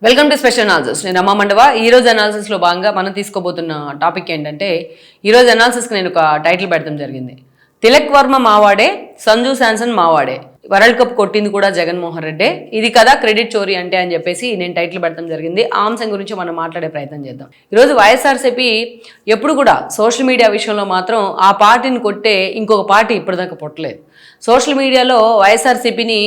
Welcome to special analysis. నేను అమ్మ మండవ. ఈ రోజు అనాలిసిస్ లో భాగంగా మనం తీసుకోబోతున్న టాపిక్ ఏంటంటే, ఈ రోజు అనాలిసిస్ కి నేను ఒక టైటిల్ పెడతాం జరిగింది. తిలక్ వర్మ మావాడే, సంజు శాంసన్ మావాడే, వరల్డ్ కప్ కొట్టింది కూడా జగన్మోహన్ రెడ్డి, ఇది కదా క్రెడిట్ చోరీ అంటే అని చెప్పేసి నేను టైటిల్ పెడతాం జరిగింది. ఆ అంశం గురించి మనం మాట్లాడే ప్రయత్నం చేద్దాం. ఈరోజు వైఎస్ఆర్సీపీ ఎప్పుడు కూడా సోషల్ మీడియా విషయంలో మాత్రం ఆ పార్టీని కొట్టే ఇంకొక పార్టీ ఇప్పటిదాకా పుట్టలేదు. సోషల్ మీడియాలో వైఎస్ఆర్సీపీని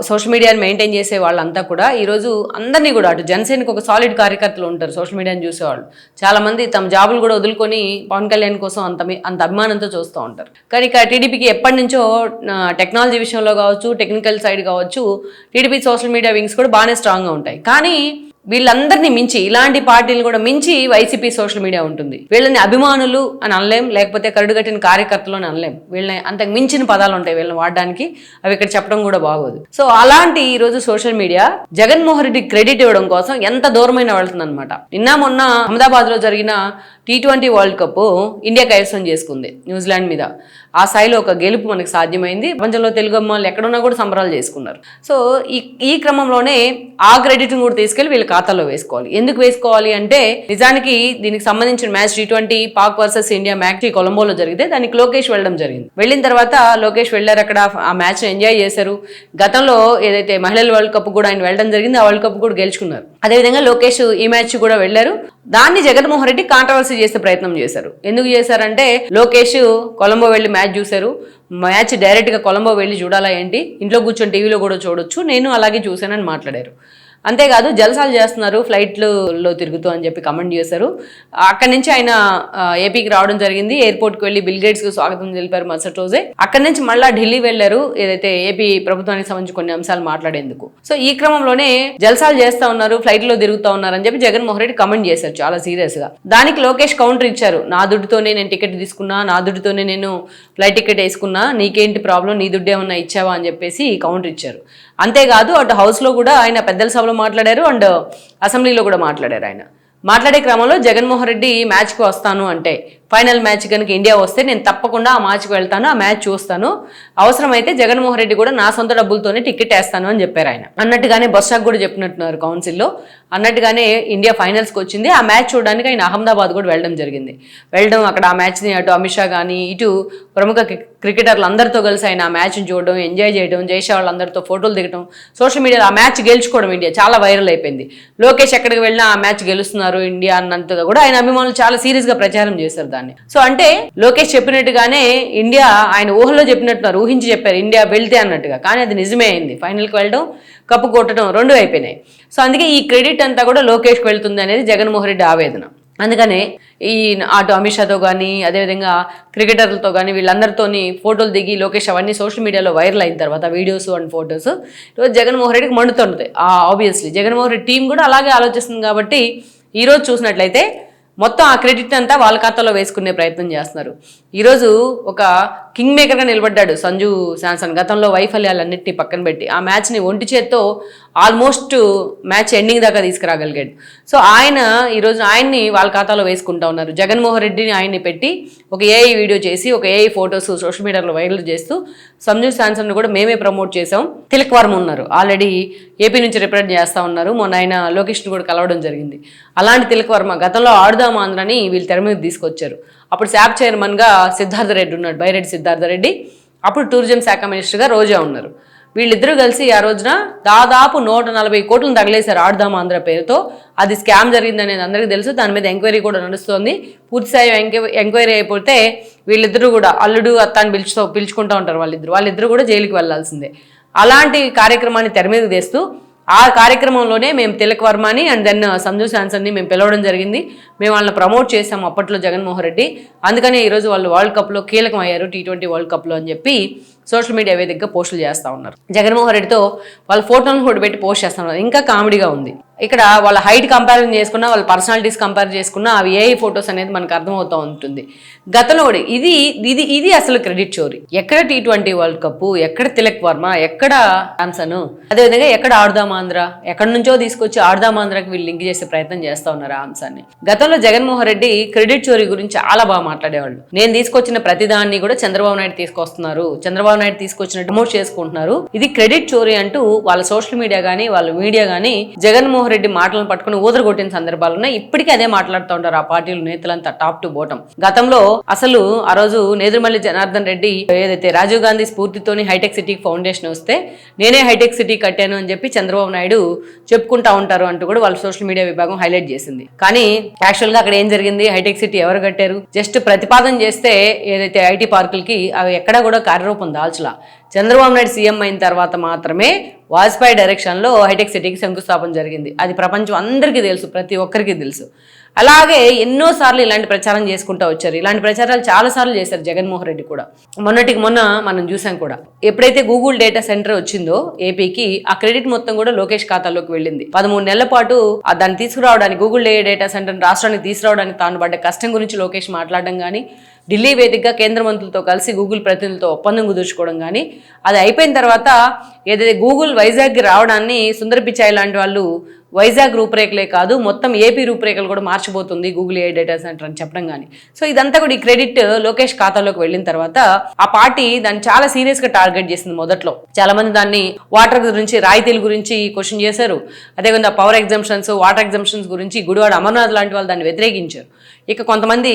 సోషల్ మీడియాని మెయింటైన్ చేసే వాళ్ళంతా కూడా ఈరోజు అందరినీ కూడా, అటు జనసేనకు ఒక సాలిడ్ కార్యకర్తలు ఉంటారు సోషల్ మీడియాని చూసేవాళ్ళు. చాలామంది తమ జాబులు కూడా వదులుకొని పవన్ కళ్యాణ్ కోసం అంత అభిమానంతో చూస్తూ ఉంటారు. కానీ ఇక టీడీపీకి ఎప్పటి నుంచో టెక్నాలజీ విషయంలో కావచ్చు, టెక్నికల్ సైడ్ కావచ్చు, టీడీపీ సోషల్ మీడియా వింగ్స్ కూడా బాగానే స్ట్రాంగ్గా ఉంటాయి. కానీ వీళ్ళందరినీ మించి, ఇలాంటి పార్టీలు కూడా మించి వైసీపీ సోషల్ మీడియా ఉంటుంది. వీళ్ళని అభిమానులు అని అనలేం, లేకపోతే కరుడుగట్టిన కార్యకర్తలు అని అనలేం. వీళ్ళని అంతకు మించిన పదాలు ఉంటాయి వీళ్ళని వాడడానికి, అవి ఇక్కడ చెప్పడం కూడా బాగోదు. సో అలాంటి ఈరోజు social media Jaganmohan Reddy credit ఇవ్వడం కోసం ఎంత దూరమైన వెళ్తుంది అనమాట. నిన్న మొన్న అహ్మదాబాద్ లో జరిగిన T20 వరల్డ్ కప్ ఇండియా కైవసం చేసుకుంది న్యూజిలాండ్ మీద. ఆ స్థాయిలో ఒక గెలుపు మనకు సాధ్యమైంది. ప్రపంచంలో తెలుగు అమ్మాయిలు ఎక్కడున్నా కూడా సంబరాలు చేసుకున్నారు. సో ఈ క్రమంలోనే ఆ క్రెడిట్ని కూడా తీసుకెళ్లి వీళ్ళ ఖాతాలో వేసుకోవాలి. ఎందుకు వేసుకోవాలి అంటే, నిజానికి దీనికి సంబంధించిన match T20 Pak versus India match కొలంబోలో జరిగితే దానికి లోకేష్ వెళ్ళడం జరిగింది. వెళ్ళిన తర్వాత లోకేష్ వెళ్ళారు, అక్కడ ఆ మ్యాచ్ ఎంజాయ్ చేశారు. గతంలో ఏదైతే మహిళల వరల్డ్ కప్ కూడా ఆయన వెళ్ళడం జరిగింది, ఆ వరల్డ్ కప్ కూడా గెలుచుకున్నారు. అదేవిధంగా లోకేష్ ఈ మ్యాచ్ కూడా వెళ్ళారు. దాన్ని జగన్మోహన్ రెడ్డి కాంట్రవర్సీ చేసే ప్రయత్నం చేశారు. ఎందుకు చేశారంటే, లోకేష్ కొలంబో వెళ్ళి మ్యాచ్ చూశారు, మ్యాచ్ డైరెక్ట్గా కొలంబో వెళ్ళి చూడాలా ఏంటి, ఇంట్లో కూర్చొని టీవీలో కూడా చూడొచ్చు, నేను అలాగే చూశానని మాట్లాడారు. అంతేకాదు జలసాలు చేస్తున్నారు ఫ్లైట్లో తిరుగుతూ అని చెప్పి కమెంట్ చేశారు. అక్కడి నుంచి ఆయన ఏపీకి రావడం జరిగింది. ఎయిర్పోర్ట్కి వెళ్ళి బిల్ గేట్స్కి స్వాగతం తెలిపారు మరుసటి రోజే. అక్కడి నుంచి మళ్ళీ ఢిల్లీ వెళ్లారు, ఏదైతే ఏపీ ప్రభుత్వానికి సంబంధించి కొన్ని అంశాలు మాట్లాడేందుకు. సో ఈ క్రమంలోనే జలసాలు చేస్తా ఉన్నారు, ఫ్లైట్లో తిరుగుతూ ఉన్నారు అని చెప్పి జగన్మోహన్ రెడ్డి కమెంట్ చేశారు చాలా సీరియస్ గా. దానికి లోకేష్ కౌంటర్ ఇచ్చారు. నా దుడ్డుతోనే నేను టికెట్ తీసుకున్నా, నా దుడ్డుతోనే నేను ఫ్లైట్ టికెట్ వేసుకున్నా, నీకేంటి ప్రాబ్లం, నీ దుడ్డు ఏమన్నా ఇచ్చావా అని చెప్పేసి కౌంటర్ ఇచ్చారు. అంతేకాదు అటు హౌస్లో కూడా ఆయన పెద్దల సభలో మాట్లాడారు, అండ్ అసెంబ్లీలో కూడా మాట్లాడారు. ఆయన మాట్లాడే క్రమంలో జగన్మోహన్ రెడ్డి మ్యాచ్కి వస్తాను అంటే, ఫైనల్ మ్యాచ్ కనుక ఇండియా వస్తే నేను తప్పకుండా ఆ మ్యాచ్కి వెళ్తాను, ఆ మ్యాచ్ చూస్తాను, అవసరమైతే జగన్మోహన్ రెడ్డి కూడా నా సొంత డబ్బులతోనే టికెట్ వేస్తాను అని చెప్పారు ఆయన. అన్నట్టుగానే బొత్సకు కూడా చెప్పినట్టున్నారు కౌన్సిల్లో. అన్నట్టుగానే ఇండియా ఫైనల్స్కి వచ్చింది. ఆ మ్యాచ్ చూడడానికి ఆయన అహ్మదాబాద్ కూడా వెళ్ళడం జరిగింది. అక్కడ ఆ మ్యాచ్ని అటు అమిత్ షా కానీ ఇటు ప్రముఖ క్రికెటర్లు అందరితో కలిసి ఆయన ఆ మ్యాచ్ని చూడడం, ఎంజాయ్ చేయడం, జైషా వాళ్ళందరితో ఫోటోలు దిగడం, సోషల్ మీడియాలో ఆ మ్యాచ్ గెలుచుకోవడం ఇండియా చాలా వైరల్ అయిపోయింది. లోకేష్ ఎక్కడికి వెళ్ళినా ఆ మ్యాచ్ గెలుస్తున్నారు ఇండియా అన్నంతగా కూడా ఆయన అభిమానులు చాలా సీరియస్గా ప్రచారం చేశారు దాన్ని. సో అంటే లోకేష్ చెప్పినట్టుగానే ఇండియా, ఆయన ఊహలో చెప్పినట్టున్నారు, ఊహించి చెప్పారు ఇండియా వెళ్తే అన్నట్టుగా. కానీ అది నిజమే అయింది. ఫైనల్కి వెళ్ళడం, కప్పు కొట్టడం రెండు అయిపోయినాయి. సో అందుకే ఈ క్రెడిట్ అంతా కూడా లోకేష్కి వెళ్తుంది అనేది జగన్మోహన్ రెడ్డి ఆవేదన. అందుకనే ఈ అటు అమిత్ షాతో కానీ, అదేవిధంగా క్రికెటర్లతో కానీ వీళ్ళందరితోని ఫోటోలు దిగి లోకేష్ అవన్నీ సోషల్ మీడియాలో వైరల్ అయిన తర్వాత వీడియోస్ అండ్ ఫొటోస్ ఈరోజు జగన్మోహన్ రెడ్డికి మండుతుంటాయి. ఆబ్వియస్లీ జగన్మోహన్ రెడ్డి టీం కూడా అలాగే ఆలోచిస్తుంది. కాబట్టి ఈరోజు చూసినట్లయితే మొత్తం ఆ క్రెడిట్ అంతా వాళ్ళ ఖాతాలో వేసుకునే ప్రయత్నం చేస్తున్నారు. ఈరోజు ఒక కింగ్ మేకర్గా నిలబడ్డాడు సంజు శాంసన్. గతంలో వైఫల్యాలన్నింటినీ పక్కన పెట్టి ఆ మ్యాచ్ని ఒంటి చేత్తో ఆల్మోస్ట్ మ్యాచ్ ఎండింగ్ దాకా తీసుకురాగలిగాడు. సో ఈరోజు ఆయన్ని వాళ్ళ ఖాతాలో వేసుకుంటా ఉన్నారు. జగన్మోహన్ రెడ్డిని ఆయన్ని పెట్టి ఒక ఏఐ వీడియో చేసి, ఒక ఏఐ ఫొటోస్ సోషల్ మీడియాలో వైరల్ చేస్తూ సంజు శాంసన్ కూడా మేమే ప్రమోట్ చేసాం. తిలక్ వర్మ ఉన్నారు, ఆల్రెడీ ఏపీ నుంచి రిప్రజెంట్ చేస్తూ ఉన్నారు. మొన్న ఆయన లోకేష్ని కూడా కలవడం జరిగింది. అలాంటి తిలక్ వర్మ గతంలో ఆడుదాం ఆంధ్రని వీళ్ళు తెర మీద తీసుకొచ్చారు. అప్పుడు శాప్ చైర్మన్గా సిద్ధార్థ రెడ్డి ఉన్నాడు, బైరెడ్డి సిద్ధార్థ రెడ్డి. అప్పుడు టూరిజం శాఖ మినిస్టర్గా రోజా ఉన్నారు. వీళ్ళిద్దరూ కలిసి ఆ రోజున దాదాపు 140 కోట్లను తగిలేశారు ఆడుదాం ఆంధ్ర పేరుతో. అది స్కామ్ జరిగింది అనేది అందరికీ తెలుసు. దాని మీద ఎంక్వైరీ కూడా నడుస్తోంది. పూర్తిస్థాయి ఎంక్వైరీ అయిపోతే వీళ్ళిద్దరూ కూడా అల్లుడు అత్త అని పిలుచుకుంటూ ఉంటారు. వాళ్ళిద్దరూ కూడా జైలుకి వెళ్లాల్సిందే. అలాంటి కార్యక్రమాన్ని తెర మీద తెస్తూ ఆ కార్యక్రమంలోనే మేము తిలక్ వర్మని అండ్ దెన్ సంజు శాంసన్ని మేము పిలవడం జరిగింది. మేము వాళ్ళని ప్రమోట్ చేసాము అప్పట్లో జగన్మోహన్ రెడ్డి. అందుకనే ఈరోజు వాళ్ళు వరల్డ్ కప్లో కీలకం అయ్యారు, T20 వరల్డ్ కప్లో అని చెప్పి సోషల్ మీడియా వేదికగా పోస్టులు చేస్తూ ఉన్నారు. జగన్మోహన్ రెడ్డితో వాళ్ళ ఫోటోలను కూడా పెట్టి పోస్ట్ చేస్తూ ఉన్నారు. ఇంకా కామెడీగా ఉంది. ఇక్కడ వాళ్ళ హైట్ కంపారిజన్ చేసుకున్నా, వాళ్ళ పర్సనాలిటీస్ కంపేర్ చేసుకున్నా అవి ఏఐ ఫొటోస్ అనేది మనకు అర్థమవుతూ ఉంటుంది. గతంలో కూడా ఇది అసలు క్రెడిట్ చోరీ. ఎక్కడ T20 వరల్డ్ కప్, ఎక్కడ తిలక్ వర్మ, ఎక్కడ శాంసన్, అదేవిధంగా ఎక్కడ ఆడుదాం ఆంధ్ర, ఎక్కడి నుంచో తీసుకొచ్చి ఆడుదాం ఆంధ్రకి వీళ్ళు లింక్ చేసే ప్రయత్నం చేస్తూ ఉన్నారు ఆ అంశాన్ని. గతంలో గతంలో జగన్మోహన్ రెడ్డి క్రెడిట్ చోరీ గురించి చాలా బాగా మాట్లాడేవాళ్ళు. నేను తీసుకొచ్చిన ప్రతిదాన్ని కూడా చంద్రబాబు నాయుడు తీసుకొస్తున్నారు, చంద్రబాబు నాయుడు తీసుకొచ్చిన ప్రమోట్ చేసుకుంటున్నారు, ఇది క్రెడిట్ చోరీ అంటూ వాళ్ళ సోషల్ మీడియా గానీ వాళ్ళ మీడియా గానీ జగన్మోహన్ రెడ్డి మాటలను పట్టుకుని ఊదరగొట్టిన సందర్భాలు ఉన్నాయి. ఇప్పటికీ అదే మాట్లాడుతూ ఉంటారు ఆ పార్టీలు నేతలంతా టాప్ టు బోటం. గతంలో అసలు ఆ రోజు నేదురుమల్లి జనార్దన్ రెడ్డి ఏదైతే రాజీవ్ గాంధీ స్ఫూర్తితోని హైటెక్ సిటీ ఫౌండేషన్ వస్తే నేనే హైటెక్ సిటీ కట్టాను అని చెప్పి చంద్రబాబు నాయుడు చెప్పుకుంటా ఉంటారు అంటూ కూడా వాళ్ళ సోషల్ మీడియా విభాగం హైలైట్ చేసింది. కానీ యాక్చువల్ గా అక్కడ ఏం జరిగింది, హైటెక్ సిటీ ఎవరు కట్టారు, జస్ట్ ప్రతిపాదన చేస్తే ఏదైతే ఐటీ పార్కులకి అవి ఎక్కడా కూడా కార్యరూపం దాల్చలా. చంద్రబాబు నాయుడు సీఎం అయిన తర్వాత మాత్రమే వాజ్పేయి డైరెక్షన్ లో హైటెక్ సిటీకి శంకుస్థాపన జరిగింది. అది ప్రపంచం అందరికీ తెలుసు, ప్రతి ఒక్కరికి తెలుసు. అలాగే ఎన్నోసార్లు ఇలాంటి ప్రచారం చేసుకుంటూ వచ్చారు. ఇలాంటి ప్రచారాలు చాలా సార్లు చేశారు జగన్మోహన్ రెడ్డి కూడా. మొన్నటికి మొన్న మనం చూసాం కూడా, ఎప్పుడైతే గూగుల్ డేటా సెంటర్ వచ్చిందో ఏపీకి, ఆ క్రెడిట్ మొత్తం కూడా లోకేష్ ఖాతాలోకి వెళ్ళింది. 13 నెలల పాటు దాన్ని తీసుకురావడానికి, గూగుల్ డేటా సెంటర్ రాష్ట్రానికి తీసుకురావడానికి తాను పడ్డ కష్టం గురించి లోకేష్ మాట్లాడడం కానీ, ఢిల్లీ వేదికగా కేంద్ర మంత్రులతో కలిసి గూగుల్ ప్రతినిధులతో ఒప్పందం కుదుర్చుకోవడం కానీ, అది అయిపోయిన తర్వాత ఏదైతే గూగుల్ వైజాగ్కి రావడాన్ని సుందర్ పిచాయ్ లాంటి వాళ్ళు వైజాగ్ రూపురేఖలే కాదు మొత్తం ఏపీ రూపురేఖలు కూడా మార్చిపోతుంది గూగుల్ ఏ డేటా సెంటర్ అని చెప్పడం కానీ. సో ఇదంతా కూడా ఈ క్రెడిట్ లోకేష్ ఖాతాలోకి వెళ్ళిన తర్వాత ఆ పార్టీ దాన్ని చాలా సీరియస్ గా టార్గెట్ చేసింది. మొదట్లో చాలా మంది దాన్ని వాటర్ గురించి, రాయితీల గురించి క్వశ్చన్ చేశారు. అదేవిధంగా పవర్ ఎగ్జంప్షన్స్, వాటర్ ఎగ్జంప్షన్స్ గురించి గుడివాడ అమర్నాథ్ లాంటి వాళ్ళు దాన్ని వ్యతిరేకించారు. ఇక కొంతమంది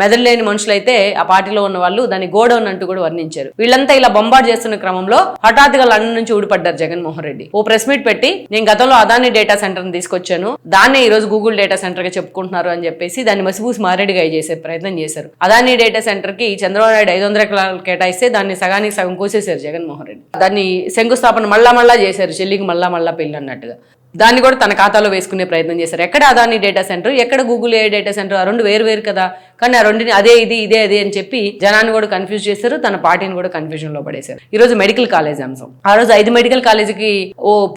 మెదడులేని మనుషులైతే ఆ పార్టీలో ఉన్న వాళ్ళు దాన్ని గోడౌన్ అంటూ కూడా వర్ణించారు. వీళ్ళంతా ఇలా బొంబార్డ్ చేస్తున్న క్రమంలో హఠాత్తుగా లండన్ నుంచి ఊడిపడ్డారు జగన్మోహన్ రెడ్డి. ఓ ప్రెస్ మీట్ పెట్టి నేను గతంలో అదాని డేటా సెంటర్ తీసుకొచ్చాను, దాన్నే ఈ రోజు గూగుల్ డేటా సెంటర్ గా చెప్పుకుంటున్నారు అని చెప్పేసి దాన్ని మసిపూసి మారేడుగా చేసే ప్రయత్నం చేశారు. అదాని డేటా సెంటర్ కి చంద్రబాబు నాయుడు 500 ఎకరాలు కేటాయిస్తే దాన్ని సగానికి సగం కోసేశారు జగన్మోహన్ రెడ్డి. దాన్ని శంకుస్థాపన మళ్ళా చేశారు, చెల్లికి మళ్ళా పెళ్లి అన్నట్టుగా. దాన్ని కూడా తన ఖాతాలో వేసుకునే ప్రయత్నం చేశారు. ఎక్కడ అదాని డేటా సెంటర్, ఎక్కడ గూగుల్ ఏ డేటా సెంటర్, ఆ రెండు వేరు కదా. కానీ ఆ రెండుని అదే ఇదే అని చెప్పి జనాన్ని కూడా కన్ఫ్యూజ్ చేశారు, తన పార్టీని కూడా కన్ఫ్యూజన్ లో పడేశారు. ఈ రోజు మెడికల్ కాలేజ్ అంశం, ఆ రోజు 5 మెడికల్ కాలేజీకి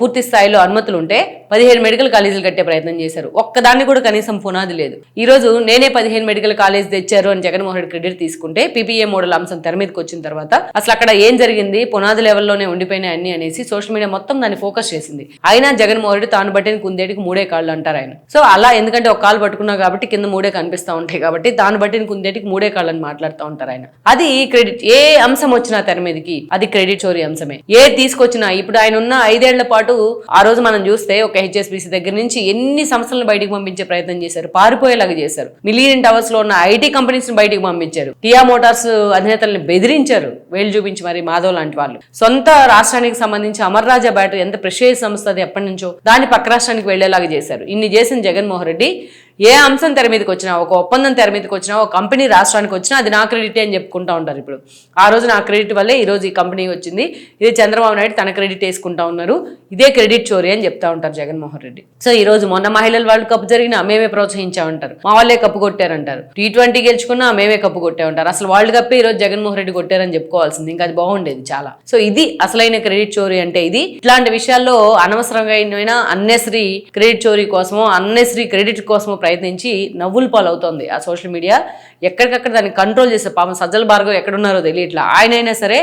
పూర్తి స్థాయిలో అనుమతులు ఉంటే 15 మెడికల్ కాలేజీలు కట్టే ప్రయత్నం చేశారు. ఒక్కదాన్ని కూడా కనీసం పునాది లేదు. ఈ రోజు నేనే 15 మెడికల్ కాలేజ్ తెచ్చారు అని జగన్మోహన్ రెడ్డి క్రెడిట్ తీసుకుంటే, పీపీఏ మోడల్ అంశం తెర మీదకి వచ్చిన తర్వాత అసలు అక్కడ ఏం జరిగింది, పునాది లెవెల్లోనే ఉండిపోయినాయి అన్ని అనేసి సోషల్ మీడియా మొత్తం దాన్ని ఫోకస్ చేసింది. అయినా జగన్మోహన్ రెడ్డి తాను బట్టిన కుందేటికి 3 కాళ్ళు అంటారు ఆయన. సో అలా, ఎందుకంటే ఒక కాలు పట్టుకున్నా కాబట్టి కింద 3 కనిపిస్తూ ఉంటాయి కాబట్టి తాను బట్టిన కుందేటికి 3 కాళ్ళని మాట్లాడుతూ ఉంటారు ఆయన. అది క్రెడిట్. ఏ అంశం వచ్చినా తెర మీదకి అది క్రెడిట్ చోరీ అంశమే. ఏ తీసుకొచ్చినా, ఇప్పుడు ఆయన ఉన్న 5 ఏళ్ల పాటు ఆ రోజు మనం చూస్తే ఒక హెచ్ఎస్బీసీ దగ్గర నుంచి ఎన్ని సంస్థలను బయటికి పంపించే ప్రయత్నం చేశారు, పారిపోయేలాగా చేశారు. మిలియన్ టవర్స్ లో ఉన్న ఐటీ కంపెనీస్ ని బయటికి పంపించారు. కియా మోటార్స్ అధినేతల్ని బెదిరించారు, వేలు చూపించి మరి మాధవ్ లాంటి వాళ్ళు. సొంత రాష్ట్రానికి సంబంధించి అమర్ రాజా బ్యాటరీ ఎంత ప్రెషియస్ సంస్థ, అది ఎప్పటి నుంచో, దాన్ని పక్క రాష్ట్రానికి వెళ్లేలాగా చేశారు. ఇన్ని చేసిన జగన్మోహన్ రెడ్డి ఏ అంశం తెర మీదకి వచ్చినా, ఒక ఒప్పందం తెర మీదకి వచ్చినా, ఒక కంపెనీ రాష్ట్రానికి వచ్చినా అది నా క్రెడిట్ అని చెప్పుకుంటా ఉంటారు. ఇప్పుడు ఆ రోజు నా క్రెడిట్ వల్లే ఈ రోజు ఈ కంపెనీ వచ్చింది, ఇది చంద్రబాబు నాయుడు తన క్రెడిట్ వేసుకుంటా ఉన్నారు, ఇదే క్రెడిట్ చోరీ అని చెప్తా ఉంటారు జగన్మోహన్ రెడ్డి. సో ఈ రోజు మొన్న మహిళల వరల్డ్ కప్ జరిగినా మేమే ప్రోత్సహించామంటారు, మా వాళ్ళే కప్పు కొట్టారంటారు. T20 గెలుచుకున్నా మేమే కప్పు కొట్టామంటారు. అసలు వరల్డ్ కప్ ఈ రోజు జగన్మోహన్ రెడ్డి కొట్టారని చెప్పుకోవాల్సింది, ఇంకా అది బాగుండేది చాలా. సో ఇది అసలైన క్రెడిట్ చోరీ అంటే ఇది. ఇట్లాంటి విషయాల్లో అనవసరంగా అన్నెసరీ క్రెడిట్ చోరీ కోసమో, అన్నెసరీ క్రెడిట్ కోసమో ప్రయత్నించి నవ్వులు పాలవుతోంది ఆ సోషల్ మీడియా. ఎక్కడికక్కడ దాన్ని కంట్రోల్ చేసే పాపం సజ్జల భార్గవ్ ఎక్కడున్నారో తెలియట్లా. ఆయనైనా సరే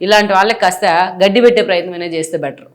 ఇలాంటి వాళ్ళకి కాస్త గడ్డి పెట్టే ప్రయత్నం అయినా చేస్తే బెటర్.